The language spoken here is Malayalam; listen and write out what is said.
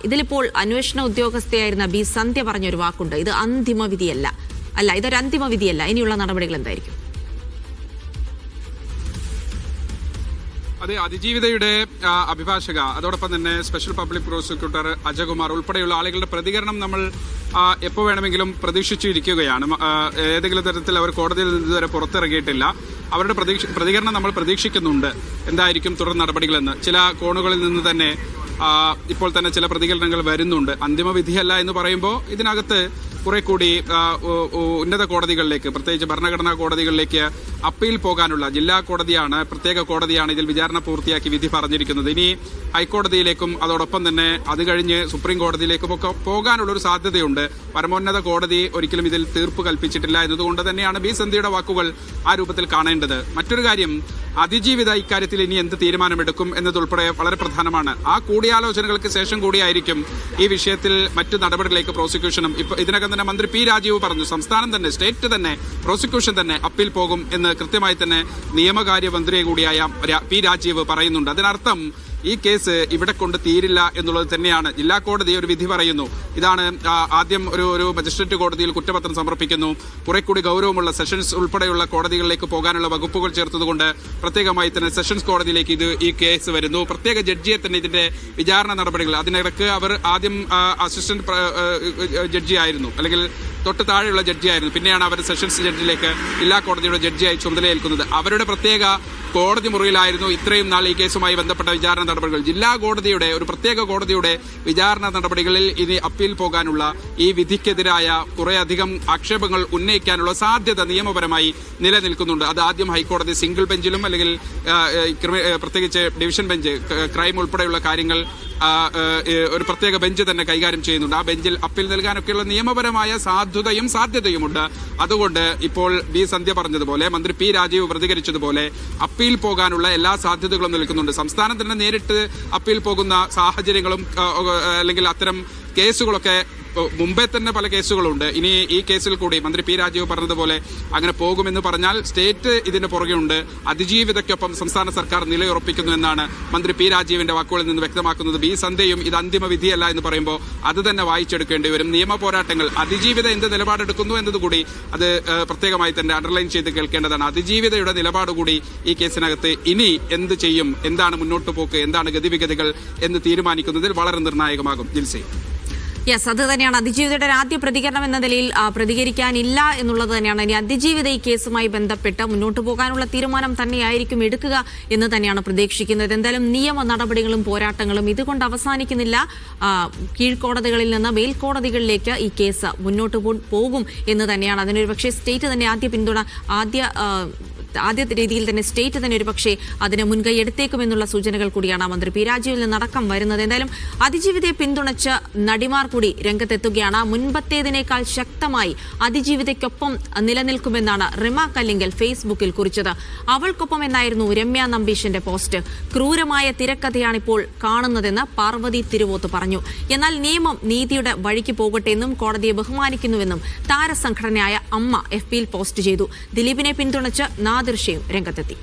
ഇതിലിപ്പോൾ അന്വേഷണ ഉദ്യോഗസ്ഥയായിരുന്ന ബി സന്ധ്യ പറഞ്ഞൊരു വാക്കുണ്ട്. ഇത് അന്തിമ വിധിയല്ല. ഇതൊരു അന്തിമ വിധിയല്ല. ഇനിയുള്ള നടപടികൾ എന്തായിരിക്കും? അതെ, അതിജീവിതയുടെ അഭിഭാഷക, അതോടൊപ്പം തന്നെ സ്പെഷ്യൽ പബ്ലിക് പ്രോസിക്യൂട്ടർ അജയകുമാർ ഉൾപ്പെടെയുള്ള ആളുകളുടെ പ്രതികരണം നമ്മൾ എപ്പോൾ വേണമെങ്കിലും പ്രതീക്ഷിച്ചിരിക്കുകയാണ്. ഏതെങ്കിലും തരത്തിൽ അവർ കോടതിയിൽ നിന്ന് ഇതുവരെ പുറത്തിറങ്ങിയിട്ടില്ല. അവരുടെ പ്രതികരണം നമ്മൾ പ്രതീക്ഷിക്കുന്നുണ്ട്. എന്തായിരിക്കും തുടർ നടപടികളെന്ന് ചില കോണുകളിൽ നിന്ന് തന്നെ ഇപ്പോൾ തന്നെ ചില പ്രതികരണങ്ങൾ വരുന്നുണ്ട്. അന്തിമ വിധിയല്ല എന്ന് പറയുമ്പോൾ ഇതിനകത്ത് കുറെ കൂടി ഉന്നത കോടതികളിലേക്ക്, പ്രത്യേകിച്ച് ഭരണഘടനാ കോടതികളിലേക്ക് അപ്പീൽ പോകാനുള്ള, ജില്ലാ കോടതിയാണ്, പ്രത്യേക കോടതിയാണ് ഇതിൽ വിചാരണ പൂർത്തിയാക്കി വിധി പറഞ്ഞിരിക്കുന്നത്. ഇനി ഹൈക്കോടതിയിലേക്കും അതോടൊപ്പം തന്നെ അത് കഴിഞ്ഞ് സുപ്രീം കോടതിയിലേക്കും ഒക്കെ പോകാനുള്ളൊരു സാധ്യതയുണ്ട്. പരമോന്നത കോടതി ഒരിക്കലും ഇതിൽ തീർപ്പ് കൽപ്പിച്ചിട്ടില്ല എന്നതുകൊണ്ട് തന്നെയാണ് ബി സന്ധ്യയുടെ വാക്കുകൾ ആ രൂപത്തിൽ കാണേണ്ടത്. മറ്റൊരു കാര്യം, അതിജീവിത ഇക്കാര്യത്തിൽ ഇനി എന്ത് തീരുമാനമെടുക്കും എന്നതുൾപ്പെടെ വളരെ പ്രധാനമാണ്. ആ കൂടിയാലോചനകൾക്ക് ശേഷം കൂടിയായിരിക്കും ഈ വിഷയത്തിൽ മറ്റു നടപടികളിലേക്ക് പ്രോസിക്യൂഷനും. ഇതിനകം തന്നെ മന്ത്രി പി രാജീവ് പറഞ്ഞു, സംസ്ഥാനം തന്നെ, സ്റ്റേറ്റ് തന്നെ, പ്രോസിക്യൂഷൻ തന്നെ അപ്പീൽ പോകും എന്ന് കൃത്യമായി തന്നെ നിയമകാര്യ മന്ത്രി കൂടിയായ പി രാജീവ് പറയുന്നുണ്ട്. അതിനർത്ഥം ഈ കേസ് ഇവിടെ കൊണ്ട് തീരില്ല എന്നുള്ളത് തന്നെയാണ്. ജില്ലാ കോടതി ഒരു വിധി പറയുന്നു. ഇതാണ് ആദ്യം ഒരു മജിസ്ട്രേറ്റ് കോടതിയിൽ കുറ്റപത്രം സമർപ്പിക്കുന്നു. കുറെ കൂടി ഗൗരവമുള്ള സെഷൻസ് ഉൾപ്പെടെയുള്ള കോടതികളിലേക്ക് പോകാനുള്ള വകുപ്പുകൾ ചേർത്തതുകൊണ്ട് പ്രത്യേകമായി തന്നെ സെഷൻസ് കോടതിയിലേക്ക് ഈ കേസ് വരുന്നു. പ്രത്യേക ജഡ്ജിയെ തന്നെ ഇതിന്റെ വിചാരണ നടപടികൾ, അതിനിടയ്ക്ക് അവർ ആദ്യം അസിസ്റ്റന്റ് ജഡ്ജി ആയിരുന്നു, അല്ലെങ്കിൽ തൊട്ട് താഴെയുള്ള ജഡ്ജിയായിരുന്നു. പിന്നെയാണ് അവർ സെഷൻസ് ജഡ്ജിയിലേക്ക്, ജില്ലാ കോടതിയുടെ ജഡ്ജിയായി ചുമതലയേൽക്കുന്നത്. അവരുടെ പ്രത്യേക കോടതി മുറിയിലായിരുന്നു ഇത്രയും നാൾ ഈ കേസുമായി ബന്ധപ്പെട്ട വിചാരണ നടപടികൾ. ജില്ലാ കോടതിയുടെ, ഒരു പ്രത്യേക കോടതിയുടെ വിചാരണ നടപടികളിൽ ഇനി അപ്പീൽ പോകാനുള്ള, ഈ വിധിക്കെതിരായ കുറേയധികം ആക്ഷേപങ്ങൾ ഉന്നയിക്കാനുള്ള സാധ്യത നിയമപരമായി നിലനിൽക്കുന്നുണ്ട്. അത് ആദ്യം ഹൈക്കോടതി സിംഗിൾ ബെഞ്ചിലും, അല്ലെങ്കിൽ പ്രത്യേകിച്ച് ഡിവിഷൻ ബെഞ്ച്, ക്രൈം ഉൾപ്പെടെയുള്ള കാര്യങ്ങൾ ഒരു പ്രത്യേക ബെഞ്ച് തന്നെ കൈകാര്യം ചെയ്യുന്നുണ്ട്. ആ ബെഞ്ചിൽ അപ്പീൽ നൽകാനൊക്കെയുള്ള നിയമപരമായ സാധ്യതയുമുണ്ട്. അതുകൊണ്ട് ഇപ്പോൾ ബി സന്ധ്യ പറഞ്ഞതുപോലെ, മന്ത്രി പി രാജീവ് പ്രതികരിച്ചതുപോലെ അപ്പീൽ പോകാനുള്ള എല്ലാ സാധ്യതകളും നിൽക്കുന്നുണ്ട്. സംസ്ഥാനം തന്നെ നേരിട്ട് അപ്പീൽ പോകുന്ന സാഹചര്യങ്ങളും, അല്ലെങ്കിൽ അത്തരം കേസുകളൊക്കെ മുമ്പേ തന്നെ പല കേസുകളുണ്ട്. ഇനി ഈ കേസിൽ കൂടി മന്ത്രി പി രാജീവ് പറഞ്ഞതുപോലെ അങ്ങനെ പോകുമെന്ന് പറഞ്ഞാൽ സ്റ്റേറ്റ് ഇതിന് പുറകെയുണ്ട്. അതിജീവിതയ്ക്കൊപ്പം സംസ്ഥാന സർക്കാർ നിലയുറപ്പിക്കുന്നു എന്നാണ് മന്ത്രി പി രാജീവിന്റെ വാക്കുകളിൽ നിന്ന് വ്യക്തമാക്കുന്നത്. ബി സന്ധ്യയും ഇത് അന്തിമ വിധിയല്ല എന്ന് പറയുമ്പോൾ അത് തന്നെ വായിച്ചെടുക്കേണ്ടി വരും. നിയമ പോരാട്ടങ്ങൾ, അതിജീവിത എന്ത് നിലപാടെടുക്കുന്നു എന്നതുകൂടി അത് പ്രത്യേകമായി തന്നെ അണ്ടർലൈൻ ചെയ്ത് കേൾക്കേണ്ടതാണ്. അതിജീവിതയുടെ നിലപാടുകൂടി ഈ കേസിനകത്ത് ഇനി എന്ത് ചെയ്യും, എന്താണ് മുന്നോട്ട് പോക്ക്, എന്താണ് ഗതിവിഗതികൾ എന്ന് തീരുമാനിക്കുന്നതിൽ വളരെ നിർണായകമാകും. ജിൽസി, അത് തന്നെയാണ് അതിജീവിതയുടെ ആദ്യ പ്രതികരണം എന്ന നിലയിൽ പ്രതികരിക്കാനില്ല എന്നുള്ളത് തന്നെയാണ്. ഇനി അതിജീവിത ഈ കേസുമായി ബന്ധപ്പെട്ട് മുന്നോട്ട് പോകാനുള്ള തീരുമാനം തന്നെയായിരിക്കും എടുക്കുക എന്ന് തന്നെയാണ് പ്രതീക്ഷിക്കുന്നത്. എന്തായാലും നിയമ നടപടികളും പോരാട്ടങ്ങളും ഇതുകൊണ്ട് അവസാനിക്കുന്നില്ല. കീഴ്ക്കോടതികളിൽ നിന്ന് മേൽക്കോടതികളിലേക്ക് ഈ കേസ് മുന്നോട്ട് പോകും എന്ന് തന്നെയാണ്. അതിനൊരു പക്ഷേ സ്റ്റേറ്റ് തന്നെ ആദ്യ രീതിയിൽ തന്നെ സ്റ്റേറ്റ് തന്നെ ഒരുപക്ഷെ അതിന് മുൻകൈ എടുത്തേക്കുമെന്നുള്ള സൂചനകൾ കൂടിയാണ് മന്ത്രി പി രാജീവിൽ നിന്നടക്കം വരുന്നത്. എന്തായാലും അതിജീവിതയെ പിന്തുണച്ച് നടിമാർ കൂടി രംഗത്തെത്തുകയാണ്. മുൻപത്തേതിനേക്കാൾ ശക്തമായി അതിജീവിതയ്ക്കൊപ്പം നിലനിൽക്കുമെന്നാണ് റിമ കല്ലിങ്കൽ ഫേസ്ബുക്കിൽ കുറിച്ചത്. അവൾക്കൊപ്പം എന്നായിരുന്നു രമ്യ നമ്പീശന്റെ പോസ്റ്റ്. ക്രൂരമായ തിരക്കഥയാണിപ്പോൾ കാണുന്നതെന്ന് പാർവതി തിരുവോത്ത് പറഞ്ഞു. എന്നാൽ നിയമം നീതിയുടെ വഴിക്ക് പോകട്ടെ എന്നും കോടതിയെ ബഹുമാനിക്കുന്നുവെന്നും താരസംഘടനയായ അമ്മ FBയിൽ പോസ്റ്റ് ചെയ്തു. ദിലീപിനെ പിന്തുണച്ച് നാദിർഷയും രംഗത്തെത്തി.